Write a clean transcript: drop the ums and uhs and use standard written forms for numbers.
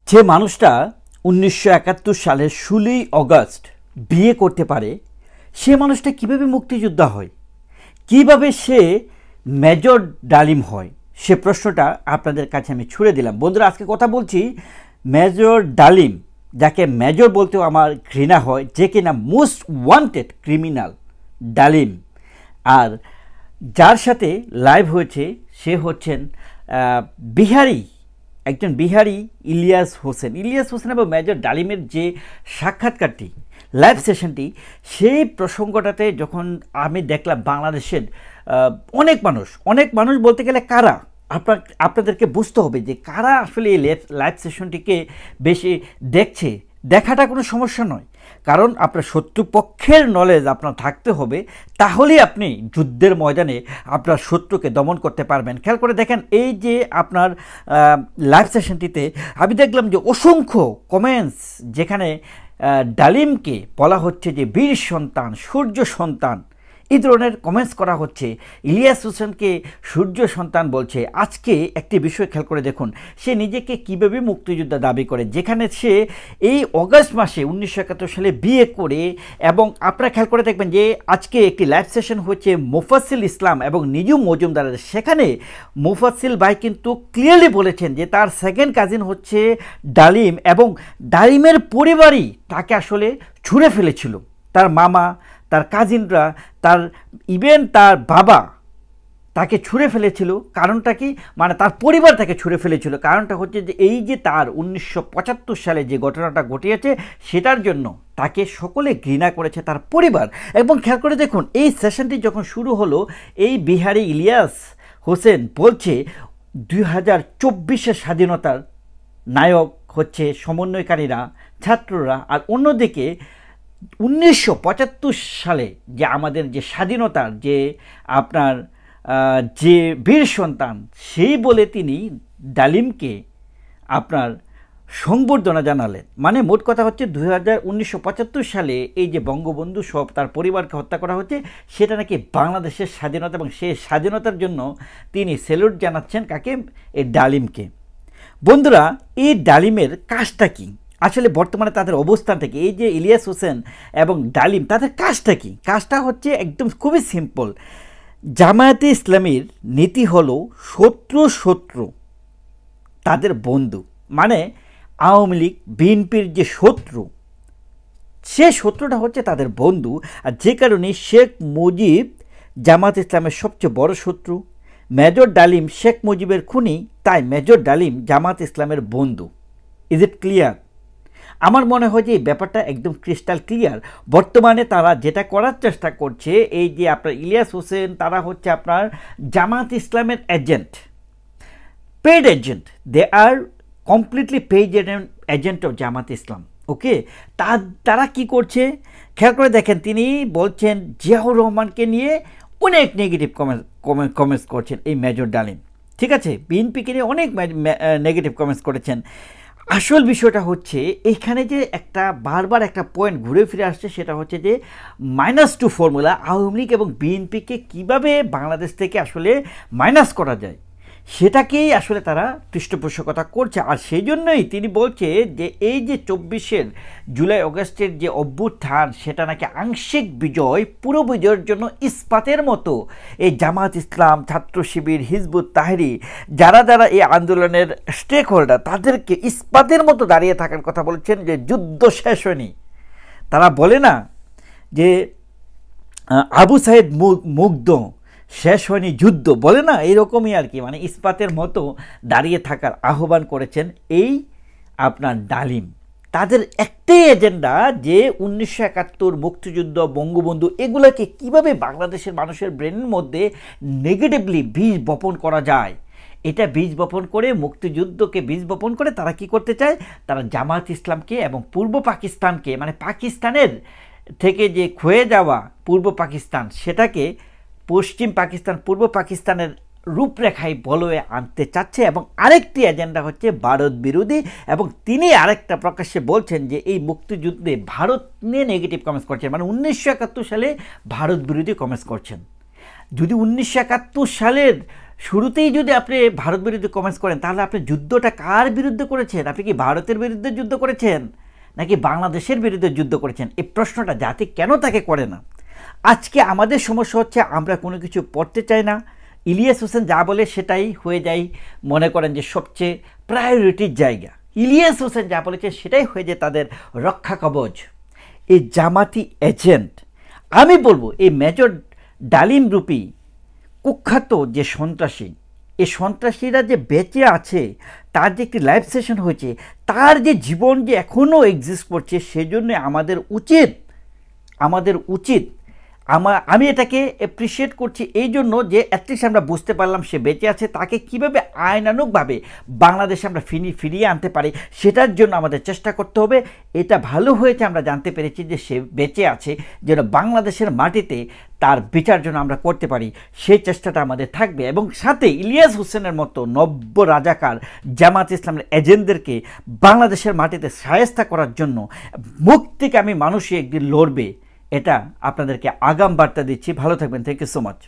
যে মানুষটা ১৯৭১ সালের ১৬ই অগস্ট বিয়ে করতে পারে সে মানুষটা কিভাবে মুক্তিযোদ্ধা হয়, কিভাবে সে মেজর ডালিম হয়, সে প্রশ্নটা আপনাদের কাছে আমি ছুড়ে দিলাম। বন্ধুরা, আজকে কথা বলছি মেজর ডালিম, যাকে মেজর বলতেও আমার ঘৃণা হয়, যে কিনা মোস্ট ওয়ান্টেড ক্রিমিনাল ডালিম। আর যার সাথে লাইভ হয়েছে সে হচ্ছেন একজন বিহারি ইলিয়াস হোসেন এবং মেজর ডালিমের যে সাক্ষাৎকারটি, লাইভ সেশনটি, সেই প্রসঙ্গটাতে যখন আমি দেখলাম বাংলাদেশের অনেক মানুষ বলতে গেলে কারা, আপনাদেরকে বুঝতে হবে যে কারা আসলে এই লাইভ সেশনটিকে বেশি দেখছে। দেখাটা কোনো সমস্যা নয়, কারণ আপনার শত্রুপক্ষের নলেজ আপনার থাকতে হবে, তাহলেই আপনি যুদ্ধের ময়দানে আপনার শত্রুকে দমন করতে পারবেন। খেয়াল করে দেখেন, এই যে আপনার লাইভ সেশনটিতে আমি দেখলাম যে অসংখ্য কমেন্টস, যেখানে ডালিমকে বলা হচ্ছে যে বীর সন্তান, সূর্য সন্তান, এই ধরনের কমেন্টস করা হচ্ছে। ইলিয়াস হোসেনকে সূর্য সন্তান বলছে। আজকে একটি বিষয় খেয়াল করে দেখুন, সে নিজেকে কীভাবে মুক্তিযোদ্ধা দাবি করে, যেখানে সে এই অগাস্ট মাসে ১৯৭১ সালে বিয়ে করে। এবং আপনারা খেয়াল করে দেখবেন যে আজকে একটি লাইভ সেশন হচ্ছে মুফাসিল ইসলাম এবং নিজুম মজুমদারের। সেখানে মুফাসিল ভাই কিন্তু ক্লিয়ারলি বলেছেন যে তার সেকেন্ড কাজিন হচ্ছে ডালিম, এবং ডালিমের পরিবারই তাকে আসলে ছুঁড়ে ফেলেছিল। তার মামা, তার কাজিনরা, ইভেন তার বাবা তাকে ছুঁড়ে ফেলেছিল। কারণটা কি, মানে তার পরিবার তাকে ছুঁড়ে ফেলেছিল। কারণটা হচ্ছে যে এই যে তার ১৯৭৫ সালে যে ঘটনাটা ঘটিয়েছে, সেটার জন্য তাকে সকলে ঘৃণা করেছে, তার পরিবার। এবং খেয়াল করে দেখুন, এই সেশনটি যখন শুরু হলো, এই বিহারি ইলিয়াস হোসেন বলছে ২০২৪-এর স্বাধীনতার নায়ক হচ্ছে সমন্বয়কারীরা, ছাত্ররা। আর অন্যদিকে ১৯৭৫ সালে যে আমাদের যে স্বাধীনতার যে আপনার যে বীর সন্তান, সেই বলে তিনি ডালিমকে আপনার সংবর্ধনা জানালেন। মানে মোট কথা হচ্ছে ১৯৭৫ সালে এই যে বঙ্গবন্ধু সব তার পরিবারকে হত্যা করা হচ্ছে, সেটা নাকি বাংলাদেশের স্বাধীনতা, এবং সেই স্বাধীনতার জন্য তিনি স্যালুট জানাচ্ছেন কাকে, এই ডালিমকে। বন্ধুরা, এই ডালিমের কাজটা কি, আসলে বর্তমানে তাদের অবস্থান থেকে, এই যে ইলিয়াস হোসেন এবং ডালিম, তাদের কাজটা কি? কাজটা হচ্ছে একদম খুবই সিম্পল। জামায়াতে ইসলামীর নীতি হলো শত্রু তাদের বন্ধু। মানে আওয়ামী লীগ, বিএনপির যে শত্রু, সে শত্রুটা হচ্ছে তাদের বন্ধু। আর যে কারণে শেখ মুজিব জামায়াত ইসলামের সবচেয়ে বড় শত্রু, মেজর ডালিম শেখ মুজিবের খুনি, তাই মেজর ডালিম জামায়াত ইসলামের বন্ধু। Is it clear? আমার মনে হয় যে এই ব্যাপারটা একদম ক্রিস্টাল ক্লিয়ার। বর্তমানে তারা যেটা করার চেষ্টা করছে, এই যে আপনার ইলিয়াস হোসেন, তারা হচ্ছে আপনার জামায়াত ইসলামের agent, paid agent. They are completely paid agent of Jamaat Islam. Okay, তারা কি করছে খেয়াল করে দেখেন, তিনি বলছেন জিয়াউর রহমানকে নিয়ে অনেক নেগেটিভ কমেন্টস করছেন এই মেজর ডালিম। ঠিক আছে, বিএনপিকে নিয়ে অনেক নেগেটিভ কমেন্টস করেছেন। আসল বিষয়টা হচ্ছে এখানে যে একটা বারবার একটা পয়েন্ট ঘুরে ফিরে আসছে, সেটা হচ্ছে যে -2 ফর্মুলা, আওয়ামী লীগ এবং বিএনপিকে কীভাবে বাংলাদেশ থেকে আসলে মাইনাস করা যায়, সেটাকেই আসলে তারা পৃষ্ঠপোষকতা করছে। আর সেই জন্যই তিনি বলছে যে এই যে ২৪ জুলাই অগস্টের যে অভ্যুত্থান, সেটা নাকি আংশিক বিজয়, পুরো বিজয়ের জন্য ইস্পাতের মতো এই জামায়াত ইসলাম, ছাত্র শিবির, হিজবুত তাহরির, যারা এই আন্দোলনের স্টেক হোল্ডার, তাদেরকে ইস্পাতের মতো দাঁড়িয়ে থাকার কথা বলেছেন। যে যুদ্ধ শেষ হয়নি, তারা বলে না যে আবু সাইদ মুগ্ধ, শেষ হয়নি যুদ্ধ, বলে না, এইরকমই আর কি। মানে ইস্পাতের মতো দাঁড়িয়ে থাকার আহ্বান করেছেন এই আপনার ডালিম। তাদের একটাই এজেন্ডা যে ১৯৭১ মুক্তিযুদ্ধ, বঙ্গবন্ধু, এগুলোকে কিভাবে বাংলাদেশের মানুষের ব্রেনের মধ্যে নেগেটিভলি বীজ বপন করা যায়, এটা বীজ বপন করে, মুক্তিযুদ্ধকে বীজ বপন করে তারা কি করতে চায়, তারা জামায়াত ইসলামকে এবং পূর্ব পাকিস্তানকে, মানে পাকিস্তানের থেকে যে ক্ষয়ে যাওয়া পূর্ব পাকিস্তান, সেটাকে পশ্চিম পাকিস্তান, পূর্ব পাকিস্তানের রূপরেখায় বলয়ে আনতে চাচ্ছে। এবং আরেকটি এজেন্ডা হচ্ছে ভারত বিরোধী। এবং তিনি আরেকটা প্রকাশ্যে বলছেন যে এই মুক্তিযুদ্ধে ভারত নিয়ে নেগেটিভ কমেন্টস করছেন, মানে ১৯৭১ সালে ভারত বিরোধী কমেন্টস করছেন। যদি ১৯৭১ সালের শুরুতেই যদি আপনি ভারত বিরুদ্ধে কমেন্টস করেন, তাহলে আপনি যুদ্ধটা কার বিরুদ্ধে করেছেন? আপনি কি ভারতের বিরুদ্ধে যুদ্ধ করেছেন নাকি বাংলাদেশের বিরুদ্ধে যুদ্ধ করেছেন? এই প্রশ্নটা জাতি কেন তাকে করে না? আজকে আমাদের সমস্যা হচ্ছে আমরা কোনো কিছু পড়তে চাই না। ইলিয়াস হোসেন যা বলে সেটাই হয়ে যায়, মনে করেন যে সবচেয়ে প্রায়োরিটির জায়গা। ইলিয়াস হোসেন যা বলেছে সেটাই হয়ে যায় তাদের রক্ষা কবচ। এই জামাতি এজেন্ট, আমি বলবো এই মেজর ডালিম রূপী কুখ্যাত যে সন্ত্রাসী, এই সন্ত্রাসীরা যে বেঁচে আছে, তার যে একটি লাইভ সেশন হয়েছে, তার যে জীবন যে এখনও এক্সিস্ট করছে, সেজন্য আমাদের উচিত আমি এটাকে অ্যাপ্রিসিয়েট করছি এই জন্য যে অ্যাটলিস্ট আমরা বুঝতে পারলাম সে বেঁচে আছে, তাকে কীভাবে আইনানুগভাবে বাংলাদেশে আমরা ফিরিয়ে আনতে পারি সেটার জন্য আমাদের চেষ্টা করতে হবে। এটা ভালো হয়েছে আমরা জানতে পেরেছি যে সে বেঁচে আছে, যেন বাংলাদেশের মাটিতে তার বিচার জন্য আমরা করতে পারি, সেই চেষ্টাটা আমাদের থাকবে। এবং সাথে ইলিয়াস হোসেনের মতো নব্য রাজাকার জামাত ইসলামের এজেন্টদেরকে বাংলাদেশের মাটিতে শায়েস্তা করার জন্য মুক্তিকামী মানুষই একদিন লড়বে, এটা আপনাদেরকে আগাম বার্তা দিচ্ছি। ভালো থাকবেন। Thank you so much.